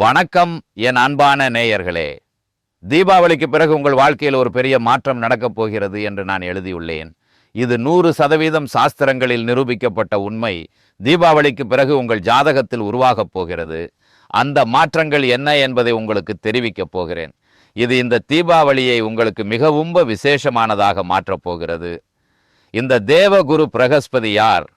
வணக்கம் என் அன்பான நேயர்களே. தீபாவளிக்கு பிறகு உங்கள் வாழ்க்கையில் ஒரு பெரிய மாற்றம் நடக்கப் போகிறது என்று நான் எழுதியுள்ளேன். இது 100% சாஸ்திரங்களில் நிரூபிக்கப்பட்ட உண்மை. தீபாவளிக்கு பிறகு உங்கள் ஜாதகத்தில் உருவாகப் போகிறது. அந்த மாற்றங்கள் என்ன என்பதை உங்களுக்கு தெரிவிக்கப் போகிறேன். இது இந்த தீபாவளியை உங்களுக்கு மிகவும் விசேஷமானதாக மாற்றப் போகிறது. இந்த தேவகுரு பிரகஸ்பதி யார்?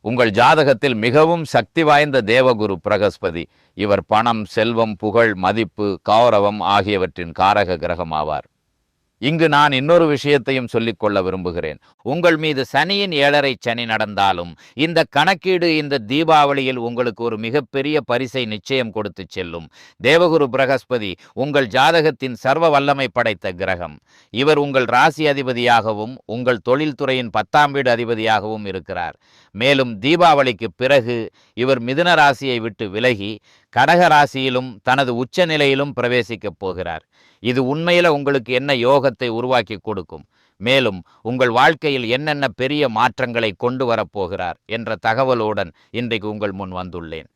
உங்கள் ஜாதகத்தில் மிகவும் சக்தி வாய்ந்த தேவகுரு பிரகஸ்பதி. இவர் பணம், செல்வம், புகழ், மதிப்பு, கௌரவம் ஆகியவற்றின் காரக கிரகம் ஆவார். இங்கு நான் இன்னொரு விஷயத்தையும் சொல்லிக்கொள்ள விரும்புகிறேன். உங்கள் மீது சனியின் 7.5 சனி நடந்தாலும் இந்த கணக்கீடு இந்த தீபாவளியில் உங்களுக்கு ஒரு மிகப்பெரிய பரிசை நிச்சயம் கொடுத்து செல்லும். தேவகுரு பிரகஸ்பதி உங்கள் ஜாதகத்தின் சர்வ வல்லமை படைத்த கிரகம். இவர் உங்கள் ராசி அதிபதியாகவும் உங்கள் தொழில்துறையின் 10ஆம் வீடு அதிபதியாகவும் இருக்கிறார். மேலும் தீபாவளிக்கு பிறகு இவர் மிதுன ராசியை விட்டு விலகி கடக ராசியிலும் தனது உச்ச நிலையிலும் பிரவேசிக்கப் போகிறார். இது உண்மையில உங்களுக்கு என்ன யோகத்தை உருவாக்கி கொடுக்கும், மேலும் உங்கள் வாழ்க்கையில் என்னென்ன பெரிய மாற்றங்களை கொண்டு வரப்போகிறார் என்ற தகவலுடன் இன்றைக்கு உங்கள் முன் வந்துள்ளேன்.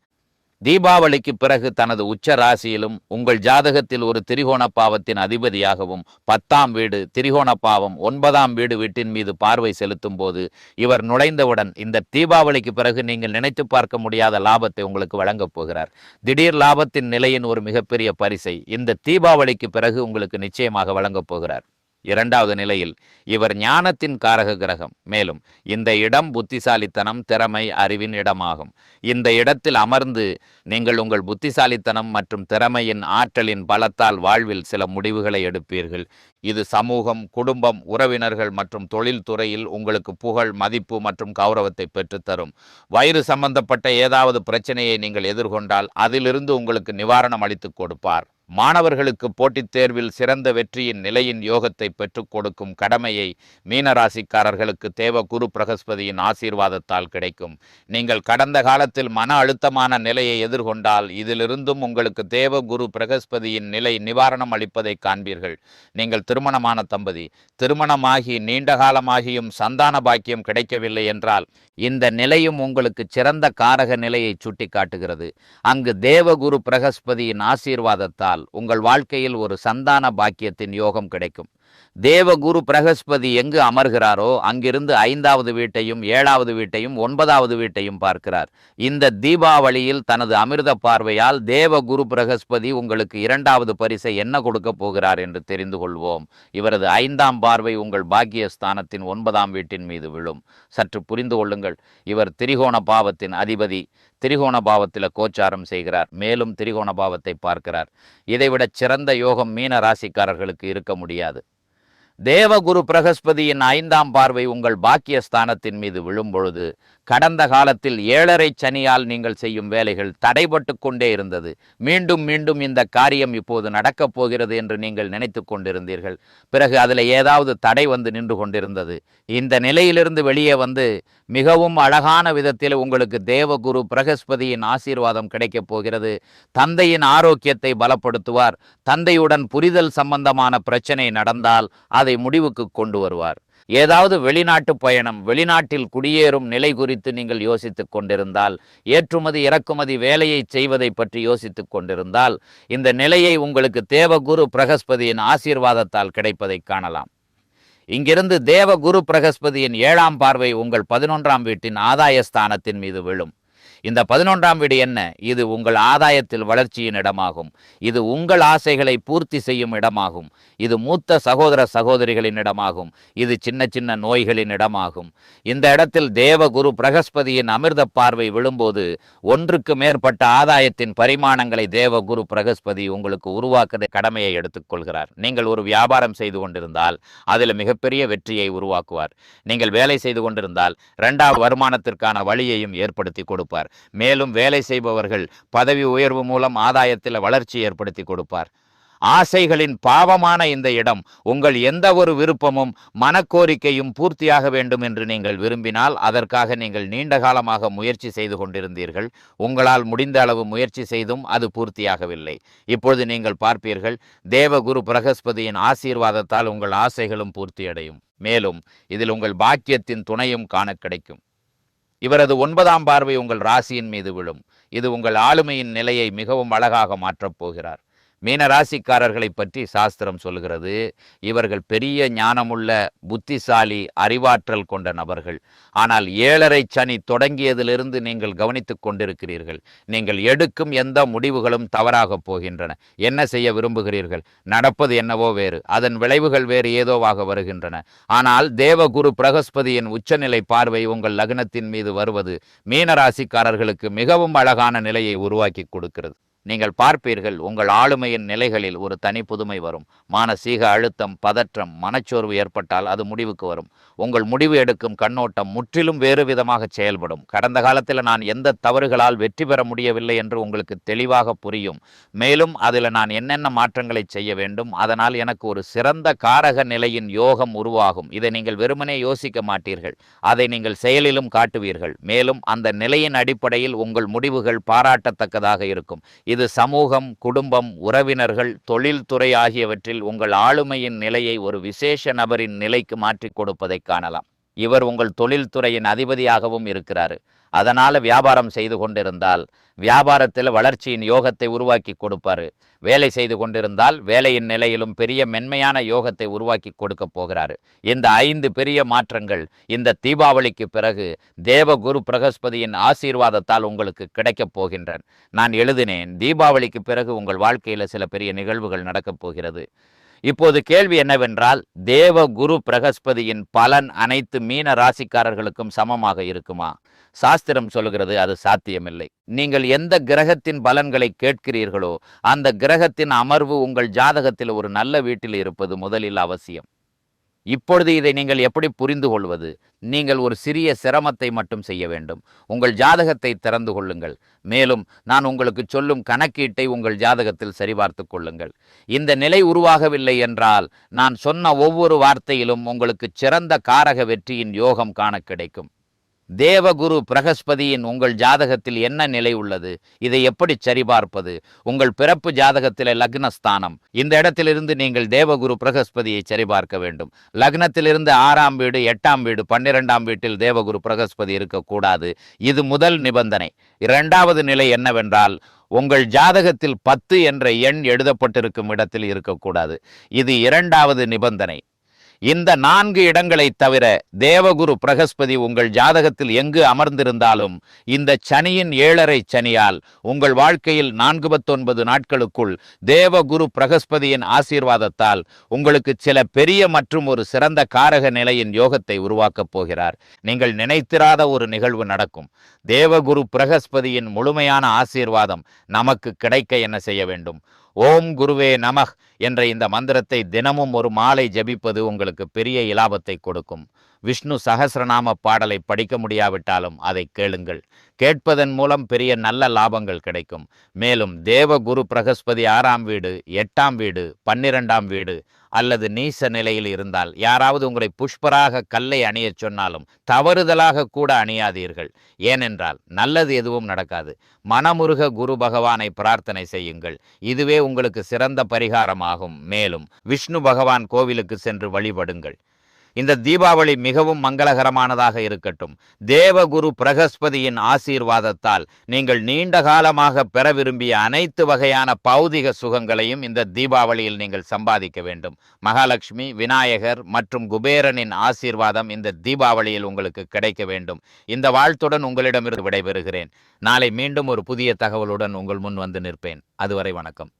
தீபாவளிக்கு பிறகு தனது உச்ச ராசியிலும் உங்கள் ஜாதகத்தில் ஒரு திரிகோண பாவத்தின் அதிபதியாகவும் 10ஆம் வீடு திரிகோண பாவம் 9ஆம் வீடு வீட்டின் மீது பார்வை செலுத்தும் போது இவர் நுழைந்தவுடன் இந்த தீபாவளிக்கு பிறகு நீங்கள் நினைத்து பார்க்க முடியாத லாபத்தை உங்களுக்கு வழங்கப் போகிறார். திடீர் லாபத்தின் நிலையின் ஒரு மிகப்பெரிய பரிசை இந்த தீபாவளிக்கு பிறகு உங்களுக்கு நிச்சயமாக வழங்கப் போகிறார். 2வது நிலையில் இவர் ஞானத்தின் காரக கிரகம். மேலும் இந்த இடம் புத்திசாலித்தனம், திறமை, அறிவின் இடமாகும். இந்த இடத்தில் அமர்ந்து நீங்கள் உங்கள் புத்திசாலித்தனம் மற்றும் திறமையின் ஆற்றலின் பலத்தால் வாழ்வில் சில முடிவுகளை எடுப்பீர்கள். இது சமூகம், குடும்பம், உறவினர்கள் மற்றும் தொழில்துறையில் உங்களுக்கு புகழ், மதிப்பு மற்றும் கௌரவத்தை பெற்றுத்தரும். வயிறு சம்பந்தப்பட்ட ஏதாவது பிரச்சனையை நீங்கள் எதிர்கொண்டால் அதிலிருந்து உங்களுக்கு நிவாரணம் அளித்து கொடுப்பார். மாணவர்களுக்கு போட்டித் தேர்வில் சிறந்த வெற்றியின் நிலையின் யோகத்தை பெற்றுக் கொடுக்கும் கடமையை மீனராசிக்காரர்களுக்கு தேவ குரு பிரகஸ்பதியின் ஆசீர்வாதத்தால் கிடைக்கும். நீங்கள் கடந்த காலத்தில் மன அழுத்தமான நிலையை எதிர்கொண்டால் இதிலிருந்தும் உங்களுக்கு தேவ குரு பிரகஸ்பதியின் நிலை நிவாரணம் அளிப்பதை காண்பீர்கள். நீங்கள் திருமணமான தம்பதி, திருமணமாகி நீண்ட காலமாகியும் சந்தான பாக்கியம் கிடைக்கவில்லை என்றால் இந்த நிலையும் உங்களுக்கு சிறந்த காரக நிலையை சுட்டி காட்டுகிறது. அங்கு தேவகுரு பிரகஸ்பதியின் ஆசீர்வாதத்தால் உங்கள் வாழ்க்கையில் ஒரு சந்தான பாக்கியத்தின் யோகம் கிடைக்கும். தேவகுரு பிரகஸ்பதி எங்கு அமர்கிறாரோ அங்கிருந்து 5வது வீட்டையும் 7வது வீட்டையும் 9வது வீட்டையும் பார்க்கிறார். இந்த தீபாவளியில் தனது அமிர்த பார்வையால் தேவகுரு பிரகஸ்பதி உங்களுக்கு 2வது பரிசை என்ன கொடுக்க போகிறார் என்று தெரிந்து கொள்வோம். இவரது 5ஆம் பார்வை உங்கள் பாக்கியஸ்தானத்தின் 9ஆம் வீட்டின் மீது விழும். சற்று புரிந்து கொள்ளுங்கள். இவர் திரிகோண பாவத்தின் அதிபதி. திரிகோண பாவத்தில் கோச்சாரம் செய்கிறார். மேலும் திரிகோண பாவத்தை பார்க்கிறார். இதைவிட சிறந்த யோகம் மீன ராசிக்காரர்களுக்கு இருக்க முடியாது. தேவகுரு பிரகஸ்பதியின் 5ஆம் பார்வை உங்கள் பாக்கியஸ்தானத்தின் மீது விழும்பொழுது கடந்த காலத்தில் 7.5 சனியால் நீங்கள் செய்யும் வேலைகள் தடைபட்டு கொண்டே இருந்தது. மீண்டும் மீண்டும் இந்த காரியம் இப்போது நடக்கப் போகிறது என்று நீங்கள் நினைத்து கொண்டிருந்தீர்கள். பிறகு அதில் ஏதாவது தடை வந்து நின்று கொண்டிருந்தது. இந்த நிலையிலிருந்து வெளியே வந்து மிகவும் அழகான விதத்தில் உங்களுக்கு தேவகுரு பிரகஸ்பதியின் ஆசீர்வாதம் கிடைக்கப் போகிறது. தந்தையின் ஆரோக்கியத்தை பலப்படுத்துவார். தந்தையுடன் புரிதல் சம்பந்தமான பிரச்சனை நடந்தால் அதை முடிவுக்கு கொண்டு வருவார். ஏதாவது வெளிநாட்டு பயணம், வெளிநாட்டில் குடியேறும் நிலை குறித்து நீங்கள் யோசித்துக் கொண்டிருந்தால், ஏற்றுமதி இறக்குமதி வேலையை செய்வதை பற்றி யோசித்துக் கொண்டிருந்தால் இந்த நிலையை உங்களுக்கு தேவகுரு பிரகஸ்பதியின் ஆசீர்வாதத்தால் கிடைப்பதை காணலாம். இங்கிருந்து தேவகுரு பிரகஸ்பதியின் 7ஆம் பார்வை உங்கள் 11ஆம் வீட்டின் ஆதாயஸ்தானத்தின் மீது விழும். இந்த 11ஆம் வீடு என்ன? இது உங்கள் ஆதாயத்தில் வளர்ச்சியின் இடமாகும். இது உங்கள் ஆசைகளை பூர்த்தி செய்யும் இடமாகும். இது மூத்த சகோதர சகோதரிகளின் இடமாகும். இது சின்ன சின்ன நோய்களின் இடமாகும். இந்த இடத்தில் தேவகுரு பிரகஸ்பதியின் அமிர்த பார்வை விழும்போது ஒன்றுக்கு மேற்பட்ட ஆதாயத்தின் பரிமாணங்களை தேவகுரு பிரகஸ்பதி உங்களுக்கு உருவாக்குற கடமையை எடுத்துக்கொள்கிறார். நீங்கள் ஒரு வியாபாரம் செய்து கொண்டிருந்தால் அதில் மிகப்பெரிய வெற்றியை உருவாக்குவார். நீங்கள் வேலை செய்து கொண்டிருந்தால் 2வது வருமானத்திற்கான வழியையும் ஏற்படுத்தி கொடுப்பார். மேலும் வேலை செய்பவர்கள் பதவி உயர்வு மூலம் ஆதாயத்தில் வளர்ச்சி ஏற்படுத்தி கொடுப்பார். ஆசைகளின் பாவமான இந்த இடம் உங்கள் எந்த ஒரு விருப்பமும் மனக்கோரிக்கையும் பூர்த்தியாக வேண்டும் என்று நீங்கள் விரும்பினால் அதற்காக நீங்கள் நீண்ட காலமாக முயற்சி செய்து கொண்டிருந்தீர்கள். உங்களால் முடிந்த அளவு முயற்சி செய்தும் அது பூர்த்தியாகவில்லை. இப்பொழுது நீங்கள் பார்ப்பீர்கள், தேவகுரு பிரகஸ்பதியின் ஆசீர்வாதத்தால் உங்கள் ஆசைகளும் பூர்த்தியடையும். மேலும் இதில் உங்கள் பாக்கியத்தின் துணையும் காண கிடைக்கும். இவரது 9ஆம் பார்வை உங்கள் ராசியின் மீது விழும். இது உங்கள் ஆளுமையின் நிலையை மிகவும் அழகாக மாற்றப் போகிறார். மீன ராசிக்காரர்களை பற்றி சாஸ்திரம் சொல்கிறது, இவர்கள் பெரிய ஞானமுள்ள, புத்திசாலி, அறிவாற்றல் கொண்ட நபர்கள். ஆனால் 7.5 சனி தொடங்கியதிலிருந்து நீங்கள் கவனித்துக் கொண்டிருக்கிறீர்கள். நீங்கள் எடுக்கும் எந்த முடிவுகளும் தவறாக போகின்றன. என்ன செய்ய விரும்புகிறீர்கள்? நடப்பது என்னவோ வேறு, அதன் விளைவுகள் வேறு ஏதோவாக வருகின்றன. ஆனால் தேவகுரு பிரகஸ்பதியின் உச்சநிலை பார்வை உங்கள் லக்னத்தின் மீது வருவது மீன ராசிக்காரர்களுக்கு மிகவும் அழகான நிலையை உருவாக்கி கொடுக்கிறது. நீங்கள் பார்ப்பீர்கள், உங்கள் ஆளுமையின் நிலைகளில் ஒரு தனி புதுமை வரும். மானசீக அழுத்தம், பதற்றம், மனச்சோர்வு ஏற்பட்டால் அது முடிவுக்கு வரும். உங்கள் முடிவு எடுக்கும் கண்ணோட்டம் முற்றிலும் வேறு விதமாக செயல்படும். கடந்த காலத்தில் நான் எந்த தவறுகளால் வெற்றி பெற முடியவில்லை என்று உங்களுக்கு தெளிவாக புரியும். மேலும் அதில் நான் என்னென்ன மாற்றங்களை செய்ய வேண்டும், அதனால் எனக்கு ஒரு சிறந்த காரக நிலையின் யோகம் உருவாகும். இதை நீங்கள் வெறுமனே யோசிக்க மாட்டீர்கள், அதை நீங்கள் செயலிலும் காட்டுவீர்கள். மேலும் அந்த நிலையின் அடிப்படையில் உங்கள் முடிவுகள் பாராட்டத்தக்கதாக இருக்கும். இது சமூகம், குடும்பம், உறவினர்கள், தொழில்துறை ஆகியவற்றில் உங்கள் ஆளுமையின் நிலையை ஒரு விசேஷ நபரின் நிலைக்கு மாற்றிக் கொடுப்பதை காணலாம். இவர் உங்கள் தொழில்துறையின் அதிபதியாகவும் இருக்கிறார். அதனால் வியாபாரம் செய்து கொண்டிருந்தால் வியாபாரத்தில் வளர்ச்சியின் யோகத்தை உருவாக்கி கொடுப்பார். வேலை செய்து கொண்டிருந்தால் வேலையின் நிலையிலும் பெரிய மென்மையான யோகத்தை உருவாக்கி கொடுக்க போகிறாரு. இந்த 5 பெரிய மாற்றங்கள் இந்த தீபாவளிக்கு பிறகு தேவகுரு பிரகஸ்பதியின் ஆசீர்வாதத்தால் உங்களுக்கு கிடைக்கப் போகின்றன. நான் எழுதினேன், தீபாவளிக்கு பிறகு உங்கள் வாழ்க்கையில் சில பெரிய நிகழ்வுகள் நடக்கப் போகிறது. இப்போது கேள்வி என்னவென்றால், தேவ குரு பிரகஸ்பதியின் பலன் அனைத்து மீன ராசிக்காரர்களுக்கும் சமமாக இருக்குமா? சாஸ்திரம் சொல்கிறது அது சாத்தியமில்லை. நீங்கள் எந்த கிரகத்தின் பலன்களை கேட்கிறீர்களோ அந்த கிரகத்தின் அமர்வு உங்கள் ஜாதகத்தில் ஒரு நல்ல வீட்டில் இருப்பது முதலில் அவசியம். இப்பொழுது இதை நீங்கள் எப்படி புரிந்து கொள்வது? நீங்கள் ஒரு சிறிய சிரமத்தை மட்டும் செய்ய வேண்டும். உங்கள் ஜாதகத்தை திறந்து கொள்ளுங்கள். மேலும் நான் உங்களுக்கு சொல்லும் கணக்கீட்டை உங்கள் ஜாதகத்தில் சரிபார்த்து கொள்ளுங்கள். இந்த நிலை உருவாகவில்லை என்றால் நான் சொன்ன ஒவ்வொரு வார்த்தையிலும் உங்களுக்கு சிறந்த காரக வெற்றியின் யோகம் காண கிடைக்கும். தேவகுரு பிரகஸ்பதியின் உங்கள் ஜாதகத்தில் என்ன நிலை உள்ளது? இதை எப்படி சரிபார்ப்பது? உங்கள் பிறப்பு ஜாதகத்தில் லக்னஸ்தானம், இந்த இடத்திலிருந்து நீங்கள் தேவகுரு பிரகஸ்பதியை சரிபார்க்க வேண்டும். லக்னத்திலிருந்து 6ஆம் வீடு, 8ஆம் வீடு, 12ஆம் வீட்டில் தேவகுரு பிரகஸ்பதி இருக்கக்கூடாது. இது முதல் நிபந்தனை. 2வது நிலை என்னவென்றால், உங்கள் ஜாதகத்தில் 10 என்ற எண் எழுதப்பட்டிருக்கும் இடத்தில் இருக்கக்கூடாது. இது 2வது நிபந்தனை. இந்த 4 இடங்களை தவிர தேவகுரு பிரகஸ்பதி உங்கள் ஜாதகத்தில் எங்கு அமர்ந்திருந்தாலும் இந்த சனியின் 7.5 சனியால் உங்கள் வாழ்க்கையில் 49 நாட்களுக்குள் தேவகுரு பிரகஸ்பதியின் ஆசீர்வாதத்தால் உங்களுக்கு சில பெரிய மற்றும் ஒரு சிறந்த காரக நிலையின் யோகத்தை உருவாக்கப் போகிறார். நீங்கள் நினைத்திராத ஒரு நிகழ்வு நடக்கும். தேவகுரு பிரகஸ்பதியின் முழுமையான ஆசீர்வாதம் நமக்கு கிடைக்க என்ன செய்ய வேண்டும்? ஓம் குருவே நமஹ் என்ற இந்த மந்திரத்தை தினமும் ஒரு மாலை ஜபிப்பது உங்களுக்கு பெரிய இலாபத்தை கொடுக்கும். விஷ்ணு சகஸ்ரநாம பாடலை படிக்க முடியாவிட்டாலும் அதை கேளுங்கள். கேட்பதன் மூலம் பெரிய நல்ல லாபங்கள் கிடைக்கும். மேலும் தேவகுரு பிரகஸ்பதி 6ஆம் வீடு, 8ஆம் வீடு, 12ஆம் வீடு அல்லது நீச நிலையில் இருந்தால் யாராவது உங்களை புஷ்பராக கல்லை அணிய சொன்னாலும் தவறுதலாக கூட அணியாதீர்கள். ஏனென்றால் நல்லது எதுவும் நடக்காது. மனமுருக குரு பகவானை பிரார்த்தனை செய்யுங்கள். இதுவே உங்களுக்கு சிறந்த பரிகாரமாகும். மேலும் விஷ்ணு பகவான் கோவிலுக்கு சென்று வழிபடுங்கள். இந்த தீபாவளி மிகவும் மங்களகரமானதாக இருக்கட்டும். தேவகுரு பிரகஸ்பதியின் ஆசீர்வாதத்தால் நீங்கள் நீண்ட காலமாக பெற விரும்பிய அனைத்து வகையான பௌதிக சுகங்களையும் இந்த தீபாவளியில் நீங்கள் சம்பாதிக்க வேண்டும். மகாலட்சுமி, விநாயகர் மற்றும் குபேரனின் ஆசீர்வாதம் இந்த தீபாவளியில் உங்களுக்கு கிடைக்க வேண்டும். இந்த வாழ்த்துடன் உங்களிடமிருந்து விடைபெறுகிறேன். நாளை மீண்டும் ஒரு புதிய தகவலுடன் உங்கள் முன் வந்து நிற்பேன். அதுவரை வணக்கம்.